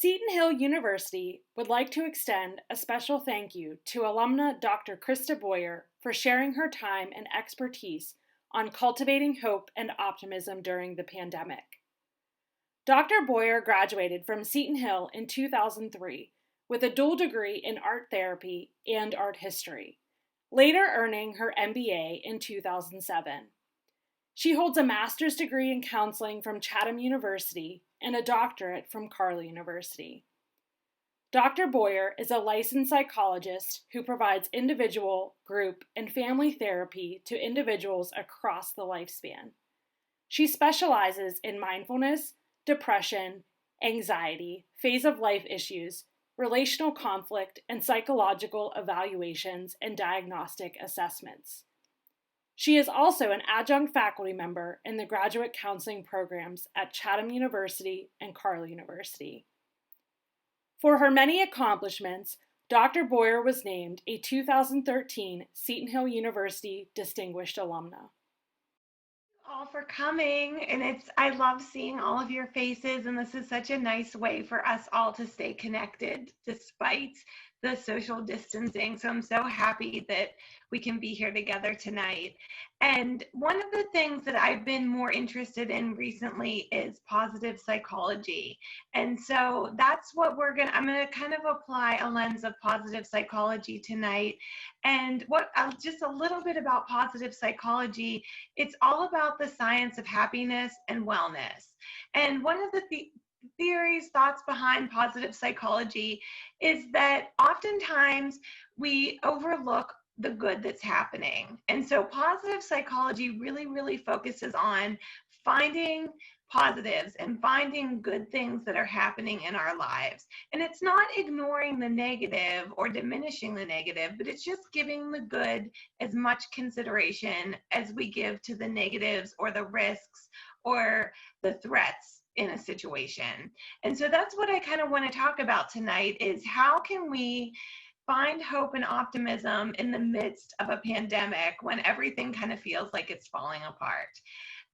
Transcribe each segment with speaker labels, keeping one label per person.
Speaker 1: Seton Hill University would like to extend a special thank you to alumna Dr. Krista Boyer for sharing her time and expertise on cultivating hope and optimism during the pandemic. Dr. Boyer graduated from Seton Hill in 2003 with a dual degree in art therapy and art history, later earning her MBA in 2007. She holds a master's degree in counseling from Chatham University and a doctorate from Carleton University. Dr. Boyer is a licensed psychologist who provides individual, group, and family therapy to individuals across the lifespan. She specializes in mindfulness, depression, anxiety, phase of life issues, relational conflict, and psychological evaluations and diagnostic assessments. She is also an adjunct faculty member in the graduate counseling programs at Chatham University and Carleton University. For her many accomplishments, Dr. Boyer was named a 2013 Seton Hill University Distinguished Alumna.
Speaker 2: All for coming, and I love seeing all of your faces, and this is such a nice way for us all to stay connected despite the social distancing. So I'm so happy that we can be here together tonight. And one of the things that I've been more interested in recently is positive psychology. And so that's what I'm gonna kind of apply a lens of positive psychology tonight. And just a little bit about positive psychology. It's all about the science of happiness and wellness. And one of the thoughts behind positive psychology is that oftentimes we overlook the good that's happening. And so positive psychology really, really focuses on finding positives and finding good things that are happening in our lives. And it's not ignoring the negative or diminishing the negative, but it's just giving the good as much consideration as we give to the negatives or the risks or the threats in a situation. And so that's what I kind of want to talk about tonight is how can we find hope and optimism in the midst of a pandemic when everything kind of feels like it's falling apart.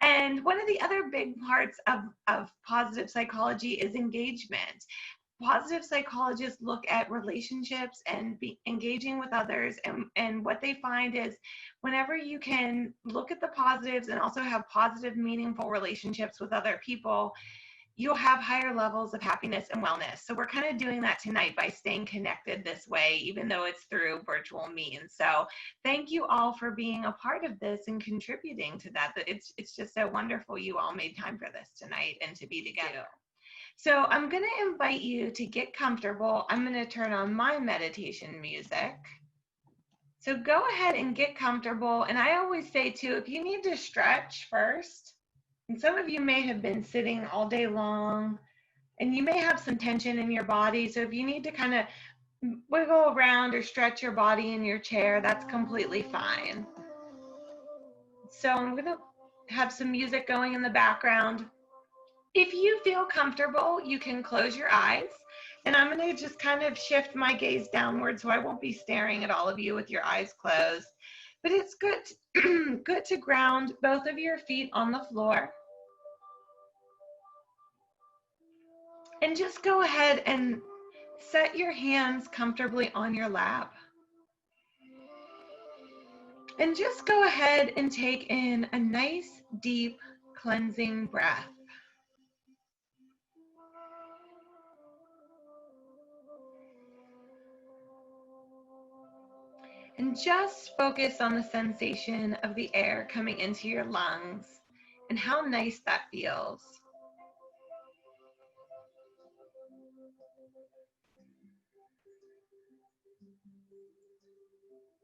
Speaker 2: And one of the other big parts of positive psychology is engagement. Positive psychologists look at relationships and engaging with others, and what they find is whenever you can look at the positives and also have positive, meaningful relationships with other people, you'll have higher levels of happiness and wellness. So we're kind of doing that tonight by staying connected this way, even though it's through virtual means. So thank you all for being a part of this and contributing to that. It's just so wonderful you all made time for this tonight and to be together. So I'm going to invite you to get comfortable. I'm going to turn on my meditation music. So go ahead and get comfortable. And I always say too, if you need to stretch first, and some of you may have been sitting all day long and you may have some tension in your body. So if you need to kind of wiggle around or stretch your body in your chair, that's completely fine. So I'm going to have some music going in the background. If you feel comfortable, you can close your eyes, and I'm going to just kind of shift my gaze downward so I won't be staring at all of you with your eyes closed. But it's good to ground both of your feet on the floor. And just go ahead and set your hands comfortably on your lap. And just go ahead and take in a nice, deep, cleansing breath. And just focus on the sensation of the air coming into your lungs and how nice that feels.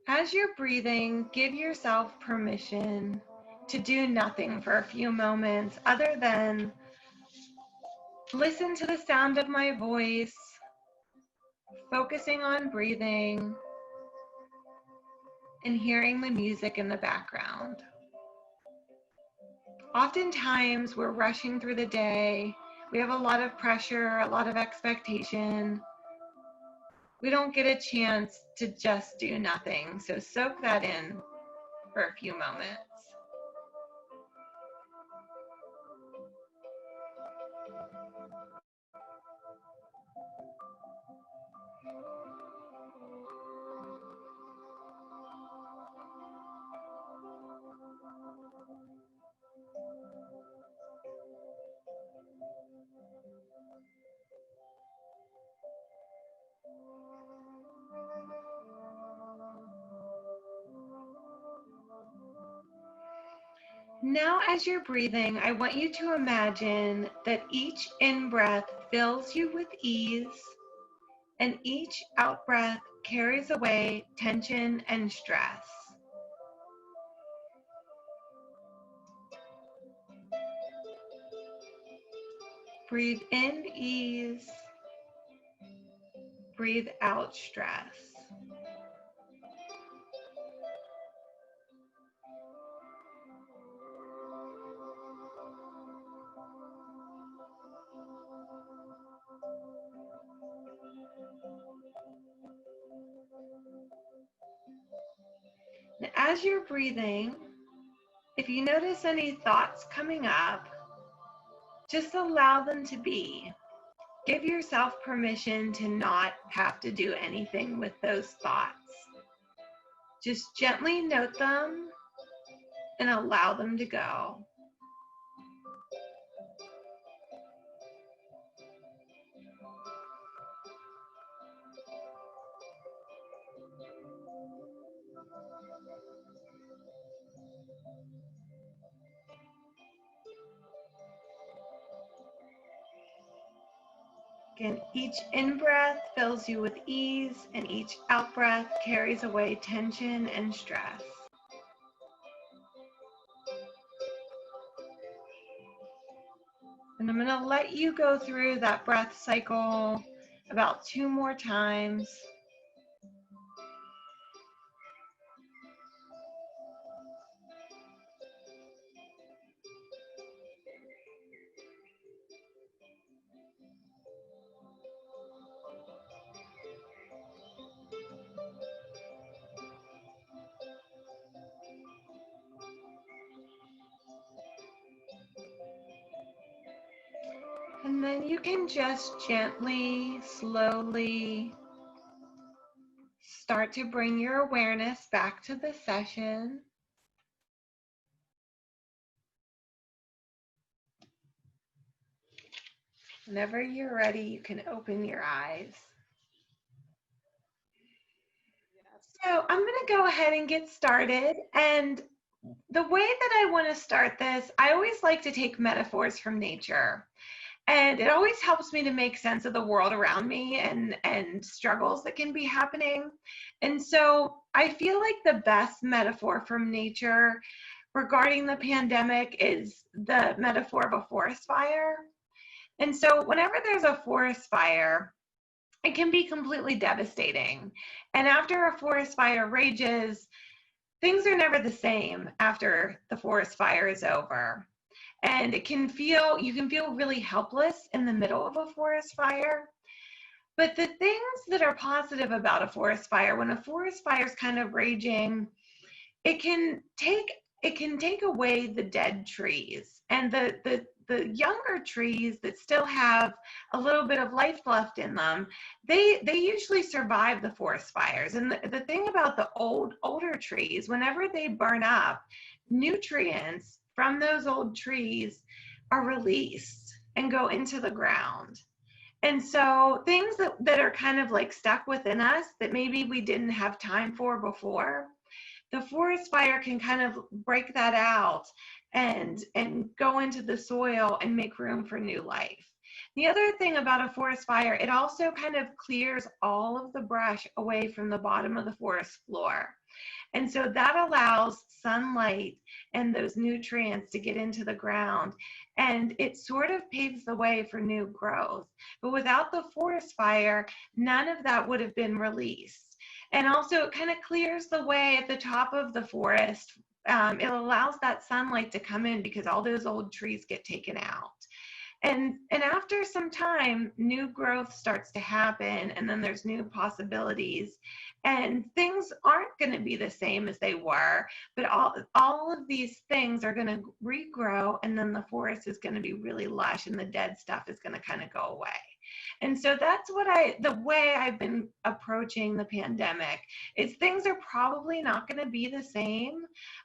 Speaker 2: As you're breathing, give yourself permission to do nothing for a few moments other than listen to the sound of my voice, focusing on breathing, and hearing the music in the background. Oftentimes, we're rushing through the day. We have a lot of pressure, a lot of expectation. We don't get a chance to just do nothing. So soak that in for a few moments. Now, as you're breathing, I want you to imagine that each in-breath fills you with ease, and each out-breath carries away tension and stress. Breathe in ease, breathe out stress. And as you're breathing, if you notice any thoughts coming up, just allow them to be. Give yourself permission to not have to do anything with those thoughts. Just gently note them and allow them to go. Again, each in-breath fills you with ease, and each out-breath carries away tension and stress. And I'm going to let you go through that breath cycle about 2 more times. And then you can just gently, slowly start to bring your awareness back to the session. Whenever you're ready, you can open your eyes. So I'm going to go ahead and get started. And the way that I want to start this, I always like to take metaphors from nature. And it always helps me to make sense of the world around me and struggles that can be happening. And so I feel like the best metaphor from nature regarding the pandemic is the metaphor of a forest fire. And so whenever there's a forest fire, it can be completely devastating. And after a forest fire rages, things are never the same after the forest fire is over. And you can feel really helpless in the middle of a forest fire. But the things that are positive about a forest fire, when a forest fire is kind of raging, it can take away the dead trees, and the younger trees that still have a little bit of life left in them, they usually survive the forest fires. And the thing about the older trees, whenever they burn up, nutrients from those old trees are released and go into the ground. And so things that are kind of like stuck within us that maybe we didn't have time for before, the forest fire can kind of break that out and go into the soil and make room for new life. The other thing about a forest fire, it also kind of clears all of the brush away from the bottom of the forest floor. And so that allows sunlight and those nutrients to get into the ground, and it sort of paves the way for new growth. But without the forest fire, none of that would have been released. And also it kind of clears the way at the top of the forest. It allows that sunlight to come in because all those old trees get taken out. And after some time, new growth starts to happen, and then there's new possibilities, and things aren't going to be the same as they were, but all of these things are going to regrow, and then the forest is going to be really lush, and the dead stuff is going to kind of go away. And so that's the way I've been approaching the pandemic is things are probably not going to be the same.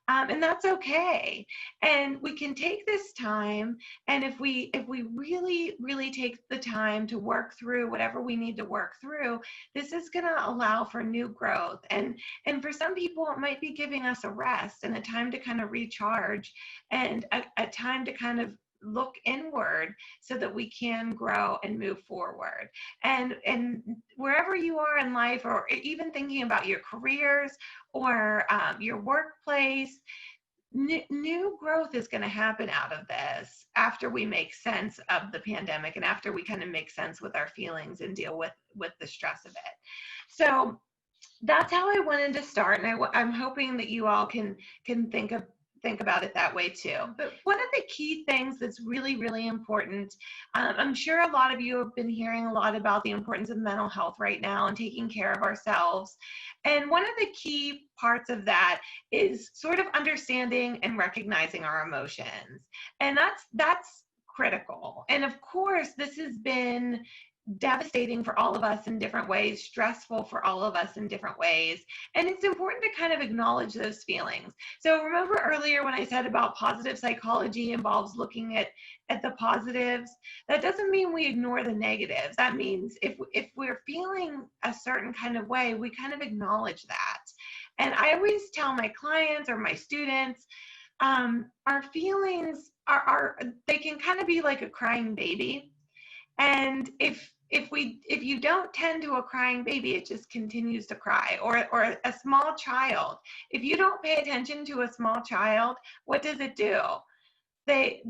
Speaker 2: And that's okay. And we can take this time. And if we really, really take the time to work through whatever we need to work through, this is going to allow for new growth. And for some people, it might be giving us a rest and a time to kind of recharge and a time to kind of look inward so that we can grow and move forward. And wherever you are in life, or even thinking about your careers or your workplace, new growth is going to happen out of this after we make sense of the pandemic and after we kind of make sense with our feelings and deal with the stress of it. So that's how I wanted to start, and I'm hoping that you all can think about it that way too. But one of the key things that's really, really important, I'm sure a lot of you have been hearing a lot about the importance of mental health right now and taking care of ourselves. And one of the key parts of that is sort of understanding and recognizing our emotions. And that's critical. And of course, this has been devastating for all of us in different ways, stressful for all of us in different ways. And it's important to kind of acknowledge those feelings. So remember earlier when I said about positive psychology involves looking at the positives, that doesn't mean we ignore the negatives. That means if we're feeling a certain kind of way, we kind of acknowledge that. And I always tell my clients or my students, our feelings they can kind of be like a crying baby. And if you don't tend to a crying baby, it just continues to cry. Or a small child, if you don't pay attention to a small child, what does it do? They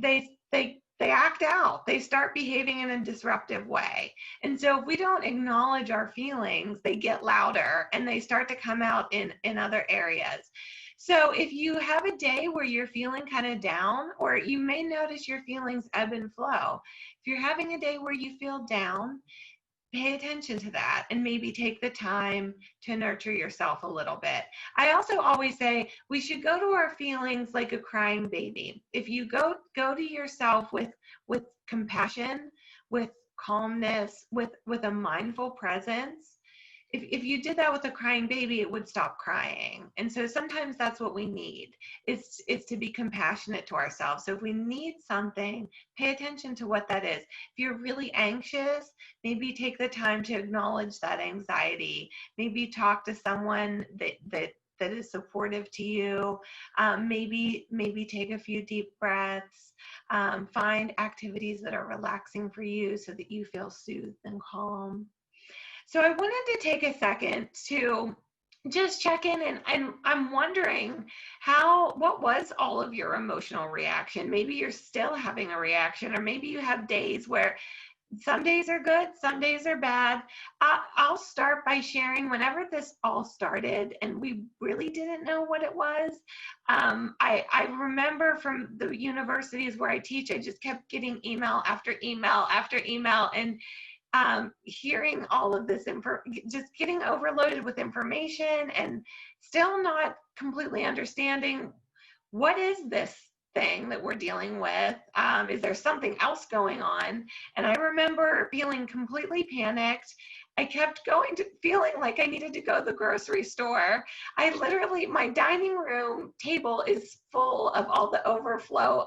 Speaker 2: act out. They start behaving in a disruptive way. And so if we don't acknowledge our feelings, they get louder and they start to come out in other areas. So if you have a day where you're feeling kind of down, or you may notice your feelings ebb and flow. If you're having a day where you feel down, pay attention to that and maybe take the time to nurture yourself a little bit. I also always say we should go to our feelings like a crying baby. If you go to yourself with compassion, with calmness, with a mindful presence, if you did that with a crying baby, it would stop crying. And so sometimes that's what we need, is to be compassionate to ourselves. So if we need something, pay attention to what that is. If you're really anxious, maybe take the time to acknowledge that anxiety. Maybe talk to someone that is supportive to you. Maybe take a few deep breaths. Find activities that are relaxing for you so that you feel soothed and calm. So I wanted to take a second to just check in, and I'm wondering what was all of your emotional reaction? Maybe you're still having a reaction, or maybe you have days where some days are good, some days are bad. I'll start by sharing whenever this all started and we really didn't know what it was. I remember from the universities where I teach, I just kept getting email after email after email, and hearing all of this just getting overloaded with information and still not completely understanding what is this thing that we're dealing with. Is there something else going on? And I remember feeling completely panicked. I kept feeling like I needed to go to the grocery store. My dining room table is full of all the overflow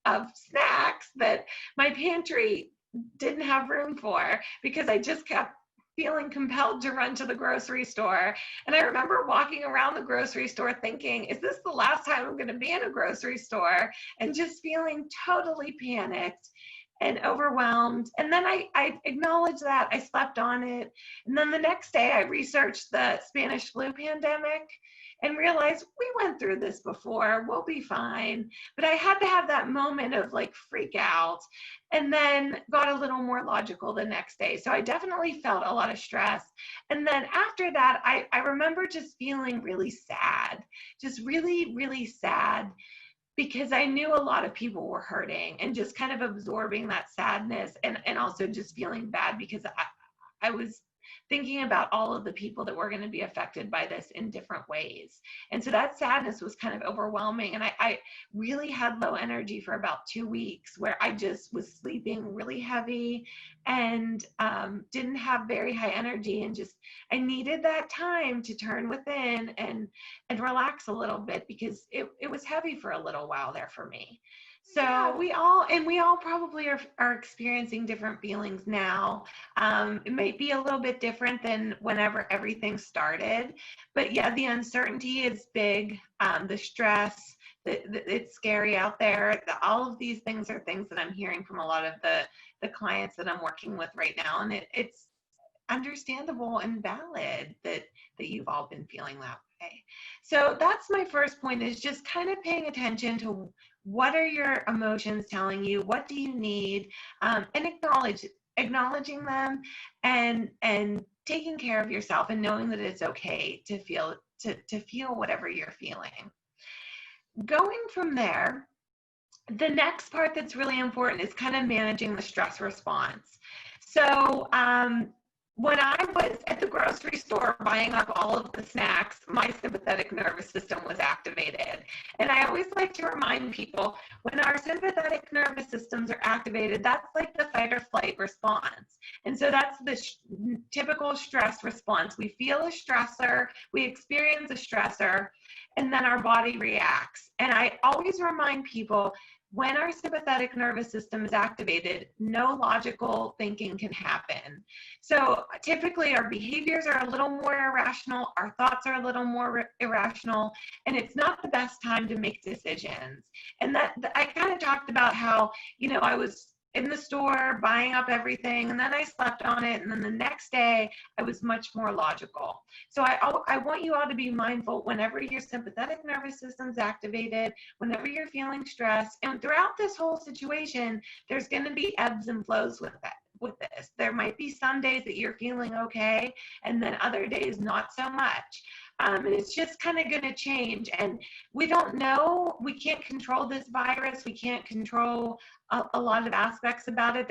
Speaker 2: of snacks that my pantry didn't have room for, because I just kept feeling compelled to run to the grocery store. And I remember walking around the grocery store thinking, is this the last time I'm going to be in a grocery store? And just feeling totally panicked and overwhelmed. And then I acknowledged that. I slept on it. And then the next day I researched the Spanish flu pandemic and realized we went through this before, we'll be fine. But I had to have that moment of like freak out, and then got a little more logical the next day. So I definitely felt a lot of stress. And then after that, I remember just feeling really sad, just really, really sad, because I knew a lot of people were hurting, and just kind of absorbing that sadness, and also just feeling bad because I was thinking about all of the people that were going to be affected by this in different ways. And so that sadness was kind of overwhelming. And I really had low energy for about 2 weeks, where I just was sleeping really heavy and didn't have very high energy, and just I needed that time to turn within and relax a little bit, because it was heavy for a little while there for me. So
Speaker 1: Yeah.
Speaker 2: we all probably are experiencing different feelings now. It might be a little bit different than whenever everything started, but yeah, the uncertainty is big. The stress, it's scary out there. All of these things are things that I'm hearing from a lot of the clients that I'm working with right now, and it's understandable and valid that you've all been feeling that way. So that's my first point, is just kind of paying attention to what are your emotions telling you, what do you need, and acknowledging them, and taking care of yourself, and knowing that it's okay to feel whatever you're feeling. Going from there, the next part that's really important is kind of managing the stress response. So when I was at the grocery store buying up all of the snacks, my sympathetic nervous system was activated. And I always like to remind people, when our sympathetic nervous systems are activated, that's like the fight or flight response. And so that's the typical stress response. We feel a stressor, we experience a stressor, and then our body reacts. And I always remind people, when our sympathetic nervous system is activated, no logical thinking can happen. So typically our behaviors are a little more irrational, our thoughts are a little more irrational, and it's not the best time to make decisions. And that I kind of talked about how, I was in the store buying up everything, and then I slept on it, and then the next day I was much more logical. So I want you all to be mindful whenever your sympathetic nervous system's activated, whenever you're feeling stressed, and throughout this whole situation, there's going to be ebbs and flows with this. There might be some days that you're feeling okay, and then other days not so much. And it's just kind of going to change. And we don't know, we can't control this virus. We can't control a lot of aspects about it.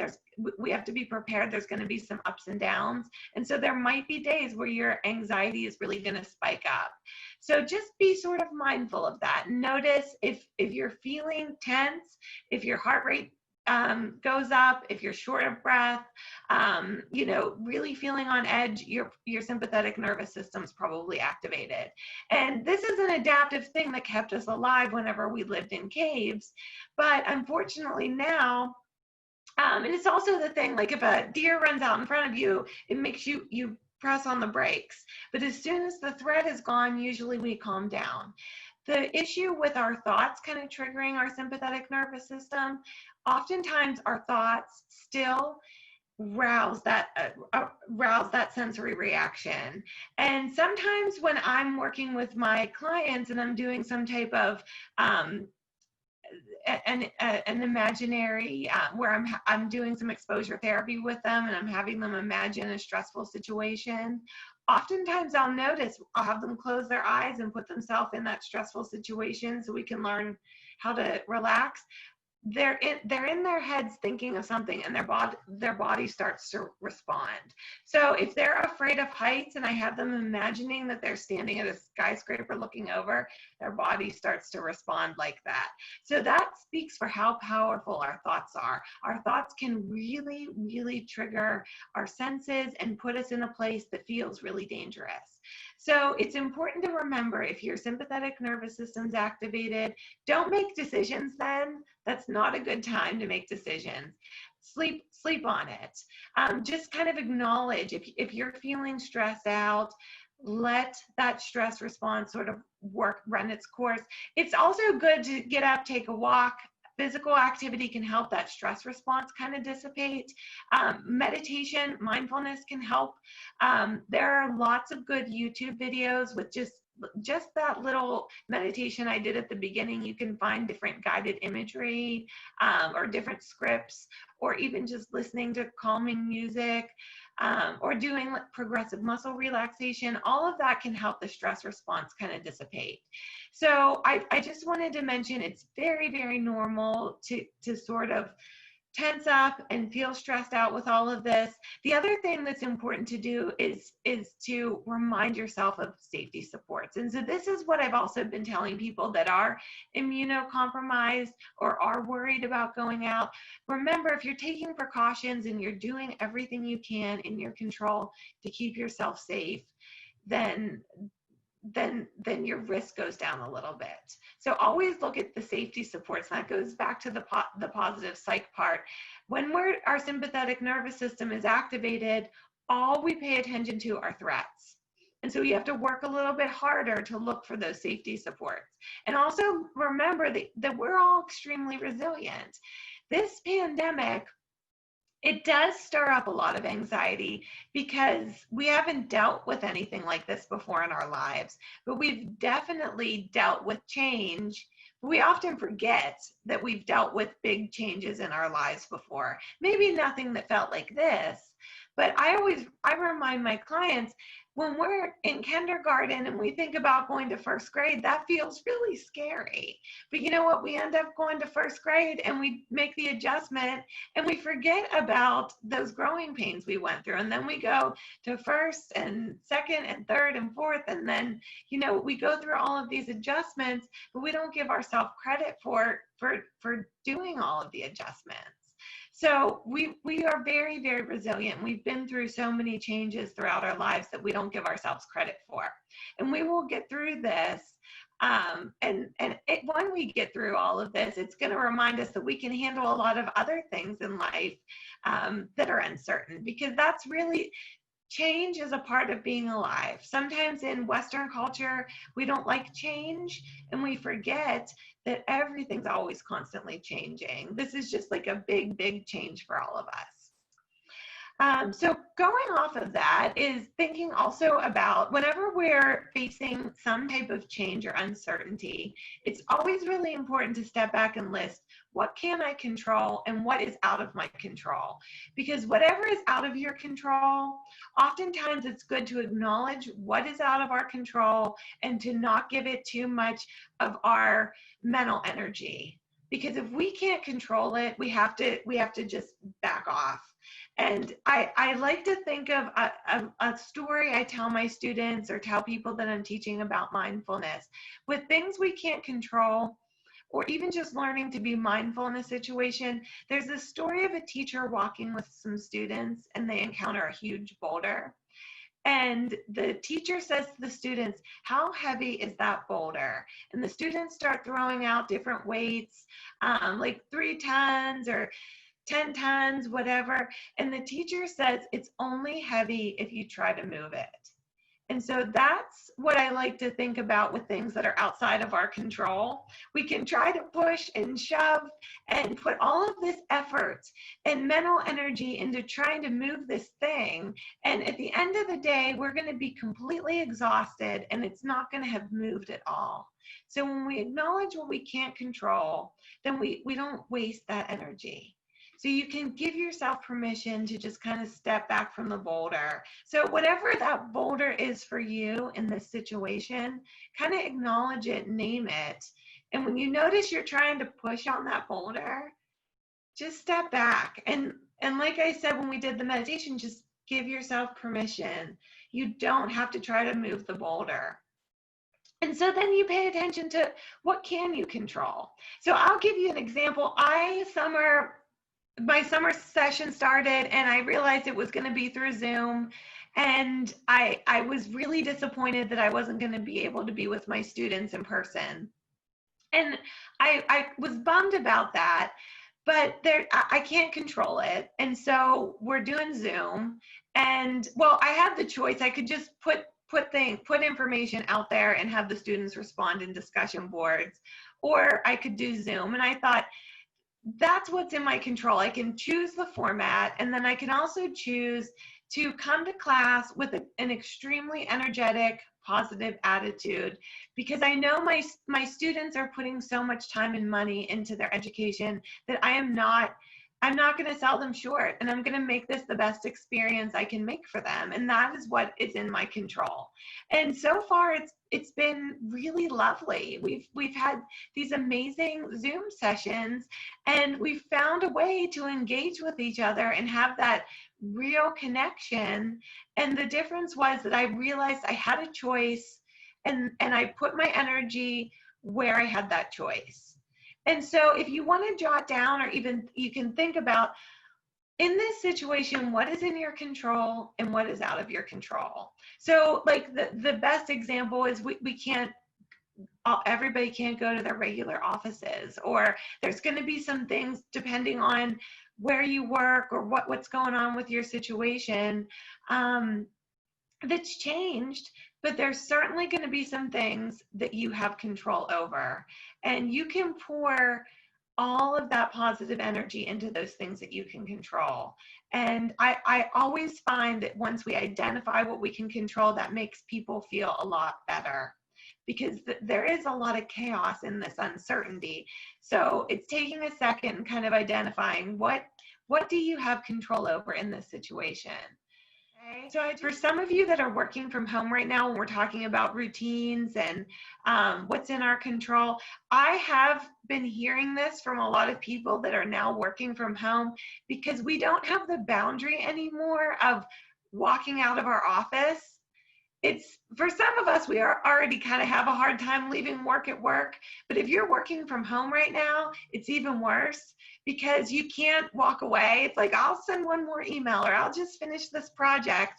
Speaker 2: We have to be prepared. There's going to be some ups and downs. And so there might be days where your anxiety is really going to spike up. So just be sort of mindful of that. Notice if you're feeling tense, if your heart rate goes up, if you're short of breath, really feeling on edge, your sympathetic nervous system's probably activated. And this is an adaptive thing that kept us alive whenever we lived in caves. But unfortunately now, and it's also the thing, like if a deer runs out in front of you, it makes you press on the brakes. But as soon as the threat is gone, usually we calm down. The issue with our thoughts kind of triggering our sympathetic nervous system, oftentimes our thoughts still rouse that sensory reaction. And sometimes when I'm working with my clients and I'm doing some type of an imaginary where I'm doing some exposure therapy with them, and I'm having them imagine a stressful situation, oftentimes I'll notice I'll have them close their eyes and put themselves in that stressful situation so we can learn how to relax. They're in their heads thinking of something, and their body starts to respond. So if they're afraid of heights and I have them imagining that they're standing at a skyscraper looking over, their body starts to respond like that. So that speaks for how powerful our thoughts are. Our thoughts can really, really trigger our senses and put us in a place that feels really dangerous. So it's important to remember, if your sympathetic nervous system's activated, don't make decisions then. That's not a good time to make decisions. Sleep on it. Just kind of acknowledge if you're feeling stressed out, let that stress response sort of run its course. It's also good to get up, take a walk. Physical activity can help that stress response kind of dissipate. Meditation, mindfulness can help. There are lots of good YouTube videos with just that little meditation I did at the beginning. You can find different guided imagery or different scripts, or even just listening to calming music, or doing progressive muscle relaxation. All of that can help the stress response kind of dissipate. So I just wanted to mention, it's very, very normal to sort of tense up and feel stressed out with all of this. The other thing that's important to do is to remind yourself of safety supports. And so this is what I've also been telling people that are immunocompromised or are worried about going out. Remember, if you're taking precautions and you're doing everything you can in your control to keep yourself safe, then then your risk goes down a little bit. So always look at the safety supports. And that goes back to the positive psych part. When our sympathetic nervous system is activated, all we pay attention to are threats. And so you have to work a little bit harder to look for those safety supports. And also remember that we're all extremely resilient. This pandemic, it does stir up a lot of anxiety because we haven't dealt with anything like this before in our lives, but we've definitely dealt with change. We often forget that we've dealt with big changes in our lives before. Maybe nothing that felt like this, but I remind my clients, when we're in kindergarten and we think about going to first grade, that feels really scary. But you know what? We end up going to first grade and we make the adjustment and we forget about those growing pains we went through. And then we go to first and second and third and fourth. And then, we go through all of these adjustments, but we don't give ourselves credit for doing all of the adjustments. So we are very, very resilient. We've been through so many changes throughout our lives that we don't give ourselves credit for. And we will get through this. When we get through all of this, it's going to remind us that we can handle a lot of other things in life that are uncertain, because that's really, change is a part of being alive. Sometimes in Western culture, we don't like change and we forget that everything's always constantly changing. This is just like a big, big change for all of us. So going off of that is thinking also about whenever we're facing some type of change or uncertainty, it's always really important to step back and list, what can I control and what is out of my control? Because whatever is out of your control, oftentimes it's good to acknowledge what is out of our control and to not give it too much of our mental energy. Because if we can't control it, we have to just back off. And I like to think of a story I tell my students or tell people that I'm teaching about mindfulness. With things we can't control, or even just learning to be mindful in a situation, there's this story of a teacher walking with some students and they encounter a huge boulder. And the teacher says to the students, how heavy is that boulder? And the students start throwing out different weights, like 3 tons or 10 tons, whatever. And the teacher says, it's only heavy if you try to move it. And so that's what I like to think about with things that are outside of our control. We can try to push and shove and put all of this effort and mental energy into trying to move this thing. And at the end of the day, we're going to be completely exhausted and it's not going to have moved at all. So when we acknowledge what we can't control, then we don't waste that energy. So you can give yourself permission to just kind of step back from the boulder. So whatever that boulder is for you in this situation, kind of acknowledge it, name it. And when you notice you're trying to push on that boulder, just step back. And like I said, when we did the meditation, just give yourself permission. You don't have to try to move the boulder. And so then you pay attention to what can you control. So I'll give you an example. My summer session started and I realized it was going to be through Zoom. And I was really disappointed that I wasn't going to be able to be with my students in person. And I was bummed about that, but I can't control it. And so we're doing Zoom. And well, I had the choice. I could just put information out there and have the students respond in discussion boards, or I could do Zoom. And I thought, that's what's in my control. I can choose the format, and then I can also choose to come to class with an extremely energetic, positive attitude, because I know my students are putting so much time and money into their education that I am not I'm not going to sell them short, and I'm going to make this the best experience I can make for them. And that is what is in my control. And so far it's been really lovely. We've had these amazing Zoom sessions, and we've found a way to engage with each other and have that real connection. And the difference was that I realized I had a choice, and I put my energy where I had that choice. And so if you want to jot down, or even you can think about, in this situation, what is in your control and what is out of your control. So like the best example is we can't, everybody can't go to their regular offices, or there's going to be some things depending on where you work or what's going on with your situation. That's changed, but there's certainly going to be some things that you have control over, and you can pour all of that positive energy into those things that you can control. And I always find that once we identify what we can control, that makes people feel a lot better, because there is a lot of chaos in this uncertainty. So it's taking a second and kind of identifying what do you have control over in this situation. Okay. So for some of you that are working from home right now, when we're talking about routines and what's in our control, I have been hearing this from a lot of people that are now working from home, because we don't have the boundary anymore of walking out of our office. It's, for some of us, we are already kind of have a hard time leaving work at work, but if you're working from home right now, it's even worse, because you can't walk away. It's like, I'll send one more email, or I'll just finish this project.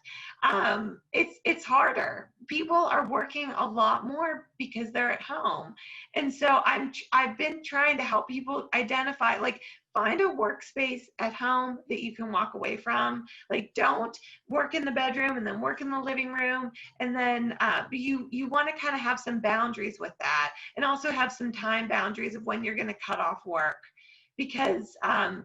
Speaker 2: It's harder. People are working a lot more because they're at home. And so I've been trying to help people identify, like, find a workspace at home that you can walk away from. Like, don't work in the bedroom and then work in the living room. And then you want to kind of have some boundaries with that, and also have some time boundaries of when you're going to cut off work, because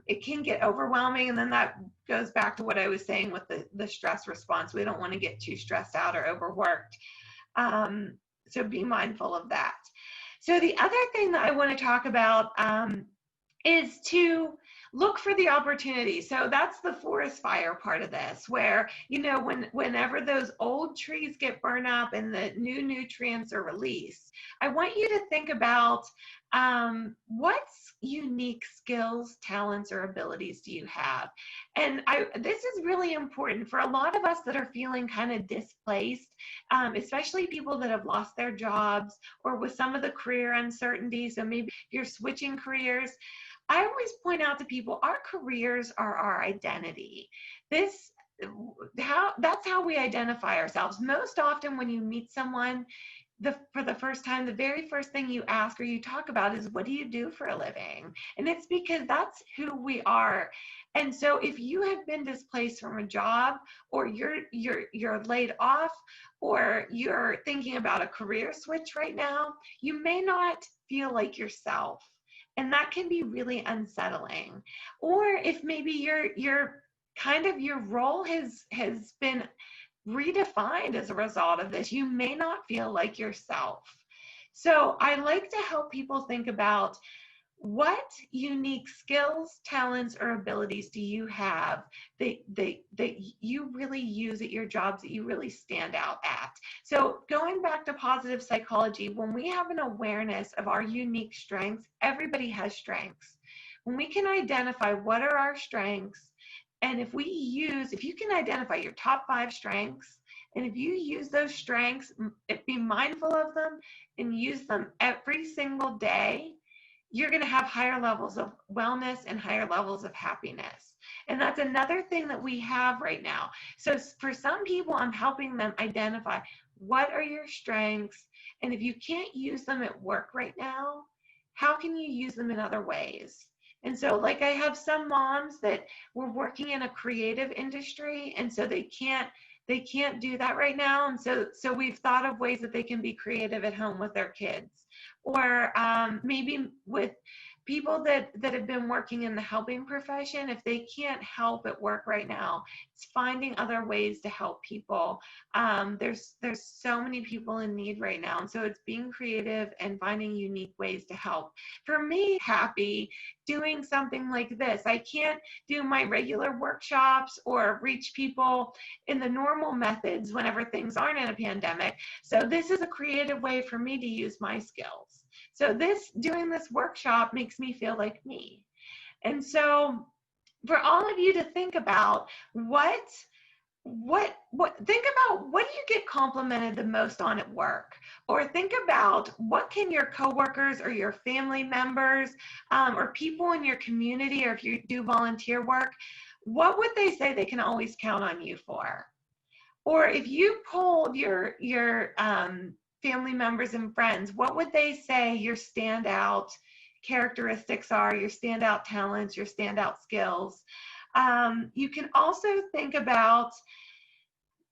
Speaker 2: it can get overwhelming. And then that goes back to what I was saying with the stress response. We don't want to get too stressed out or overworked. So be mindful of that. So the other thing that I want to talk about is to look for the opportunity. So that's the forest fire part of this, where, you know, whenever those old trees get burned up and the new nutrients are released, I want you to think about what unique skills, talents, or abilities do you have? And this is really important for a lot of us that are feeling kind of displaced, especially people that have lost their jobs, or with some of the career uncertainty. So maybe you're switching careers. I always point out to people, our careers are our identity. That's how we identify ourselves. Most often when you meet someone for the first time, the very first thing you ask or you talk about is, what do you do for a living? And it's because that's who we are. And so if you have been displaced from a job, or you're laid off, or you're thinking about a career switch right now, you may not feel like yourself. And that can be really unsettling. Or if maybe your kind of your role has been redefined as a result of this, you may not feel like yourself. So I like to help people think about, what unique skills, talents, or abilities do you have that you really use at your jobs, that you really stand out at? So going back to positive psychology, when we have an awareness of our unique strengths, everybody has strengths. When we can identify what are our strengths, and if you can identify your top 5 strengths, and if you use those strengths, be mindful of them and use them every single day, you're going to have higher levels of wellness and higher levels of happiness. And that's another thing that we have right now. So for some people, I'm helping them identify, what are your strengths? And if you can't use them at work right now, how can you use them in other ways? And so, like, I have some moms that were working in a creative industry, and so they can't do that right now. And so we've thought of ways that they can be creative at home with their kids, or maybe with people that have been working in the helping profession, if they can't help at work right now, it's finding other ways to help people. There's so many people in need right now, and so it's being creative and finding unique ways to help. For me, happy doing something like this. I can't do my regular workshops or reach people in the normal methods whenever things aren't in a pandemic. So this is a creative way for me to use my skills. So doing this workshop makes me feel like me. And so for all of you to think about think about what do you get complimented the most on at work, or think about what can your coworkers or your family members or people in your community, or if you do volunteer work, what would they say they can always count on you for? Or if you polled your family members and friends, what would they say your standout characteristics are, your standout talents, your standout skills? You can also think about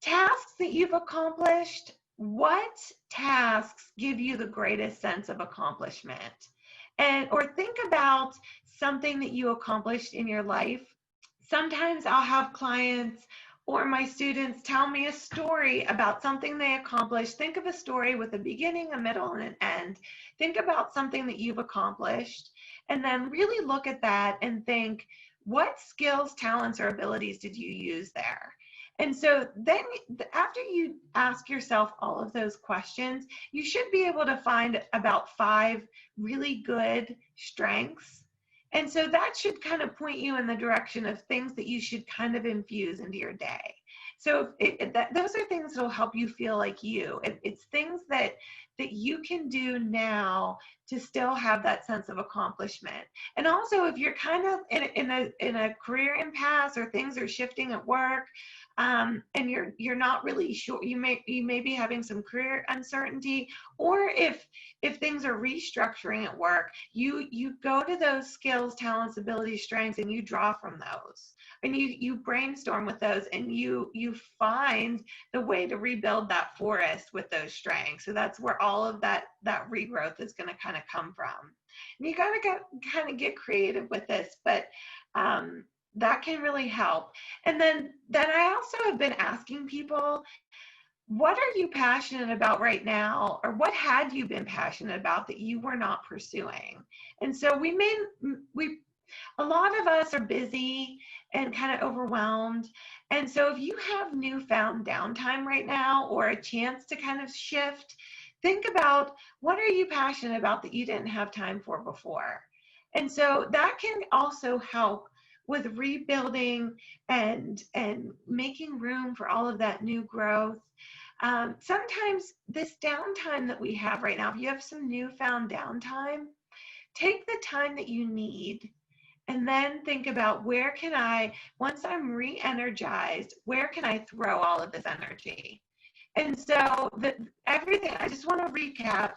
Speaker 2: tasks that you've accomplished. What tasks give you the greatest sense of accomplishment? Or think about something that you accomplished in your life. Sometimes I'll have clients or my students tell me a story about something they accomplished. Think of a story with a beginning, a middle, and an end. Think about something that you've accomplished, and then really look at that and think, what skills, talents, or abilities did you use there? And so then after you ask yourself all of those questions, you should be able to find about 5 really good strengths. And so that should kind of point you in the direction of things that you should kind of infuse into your day. So those are things that will help you feel like you. It's things that you can do now to still have that sense of accomplishment. And also, if you're kind of in a career impasse, or things are shifting at work, and you're not really sure, you may be having some career uncertainty, or if things are restructuring at work, you go to those skills, talents, abilities, strengths, and you draw from those, and you brainstorm with those, and you find the way to rebuild that forest with those strengths. So that's where all of that regrowth is going to kind of come from. And you got to kind of get creative with this, but that can really help. And then I also have been asking people, what are you passionate about right now, or what had you been passionate about that you were not pursuing? And so a lot of us are busy and kind of overwhelmed. And so if you have newfound downtime right now, or a chance to kind of shift, think about, what are you passionate about that you didn't have time for before? And so that can also help with rebuilding and making room for all of that new growth. Sometimes this downtime that we have right now, if you have some newfound downtime, take the time that you need, and then think about, where can I, once I'm re-energized, where can I throw all of this energy? And so everything, I just want to recap,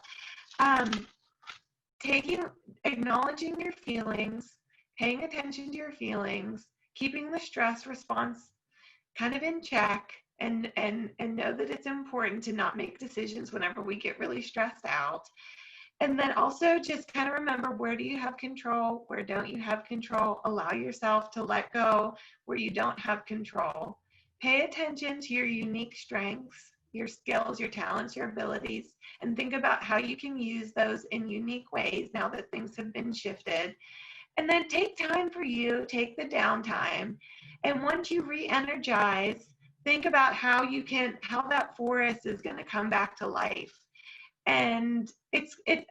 Speaker 2: acknowledging your feelings, paying attention to your feelings, keeping the stress response kind of in check, and know that it's important to not make decisions whenever we get really stressed out. And then also just kind of remember, where do you have control? Where don't you have control? Allow yourself to let go where you don't have control. Pay attention to your unique strengths, your skills, your talents, your abilities, and think about how you can use those in unique ways now that things have been shifted. And then take time for you, take the downtime. And once you re-energize, think about how that forest is going to come back to life. And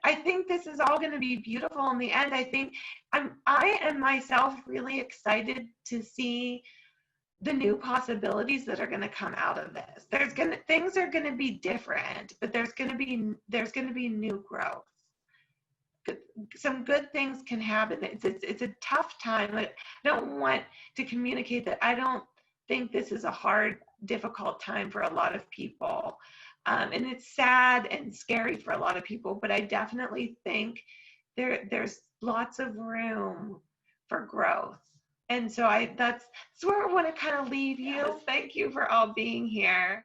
Speaker 2: I think this is all going to be beautiful in the end. I am myself really excited to see the new possibilities that are going to come out of this. Things are going to be different, but there's going to be new growth. Some good things can happen. It's a tough time. I don't want to communicate that I don't think this is a hard, difficult time for a lot of people. And it's sad and scary for a lot of people, but I definitely think there's lots of room for growth. And so that's where I want to kind of leave you. Yes. Thank you for all being here.